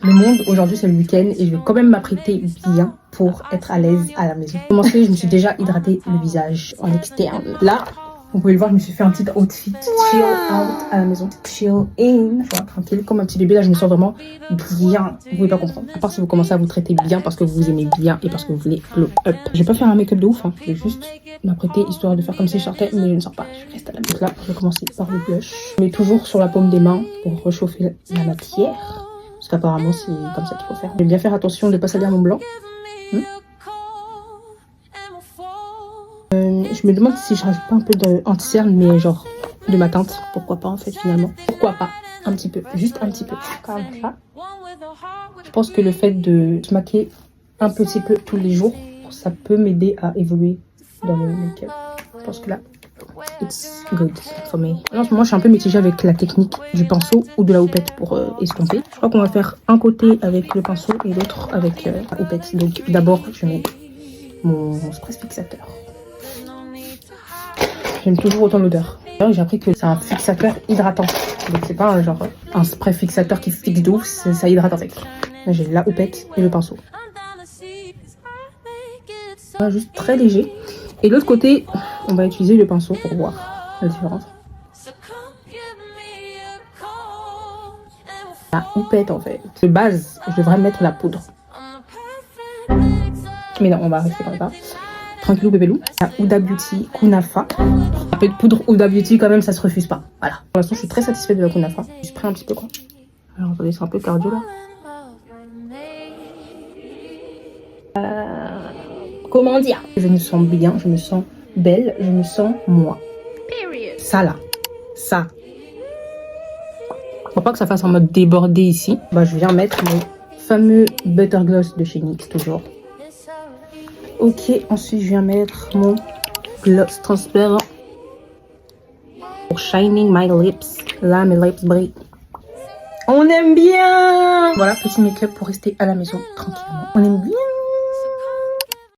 le monde. Aujourd'hui, c'est le week-end et je vais quand même m'apprêter bien pour être à l'aise à la maison. Pour commencer, je me suis déjà hydraté le visage en externe. Là, vous pouvez le voir, je me suis fait un petit outfit chill out à la maison. Chill in, tu vois, tranquille, comme un petit bébé. Là, je me sens vraiment bien. Vous pouvez pas comprendre. À part si vous commencez à vous traiter bien parce que vous vous aimez bien et parce que vous voulez glow up. Je vais pas faire un make-up de ouf, hein. Je vais juste m'apprêter histoire de faire comme si je sortais, mais je ne sors pas. Je reste à la maison. Là, je vais commencer par le blush. Je mets toujours sur la paume des mains pour réchauffer la matière. Parce qu'apparemment, c'est comme ça qu'il faut faire. Je vais bien faire attention de ne pas salir mon blanc. Je me demande si je rajoute pas un peu d'anti-cerne, mais genre de ma teinte. Pourquoi pas en fait finalement. Pourquoi pas. Un petit peu. Juste un petit peu. Comme ça. Je pense que le fait de se maquiller un petit peu tous les jours, ça peut m'aider à évoluer dans le make-up. Je pense que là, it's good for me. En ce moment, je suis un peu mitigée avec la technique du pinceau ou de la houppette pour estomper. Je crois qu'on va faire un côté avec le pinceau et l'autre avec la houppette. Donc d'abord, je mets mon spray fixateur. J'aime toujours autant l'odeur. J'ai appris que c'est un fixateur hydratant. Donc c'est pas genre un spray fixateur qui fixe de ouf, ça hydrate en fait. Là, j'ai la houppette et le pinceau. Voilà, juste très léger. Et l'autre côté, on va utiliser le pinceau pour voir la différence. La houppette en fait. De base, je devrais mettre la poudre. Mais non, on va rester comme ça. Tranquillou bébélou. La Huda Beauty Kunafa. Un peu de poudre Huda Beauty quand même, ça se refuse pas. Voilà. Pour l'instant, je suis très satisfaite de la Kunafa. Je prends un petit peu quoi. Alors attendez, c'est un peu cardio là. Comment dire? Je me sens bien, je me sens belle, je me sens moi. Ça là. Ça. Faut pas que ça fasse en mode débordé ici. Bah, je viens mettre mon fameux Butter Gloss de chez NYX toujours. Ok, ensuite je viens mettre mon gloss transparent pour shining my lips. Là, mes lips brillent. On aime bien. Voilà, petit make-up pour rester à la maison tranquillement. On aime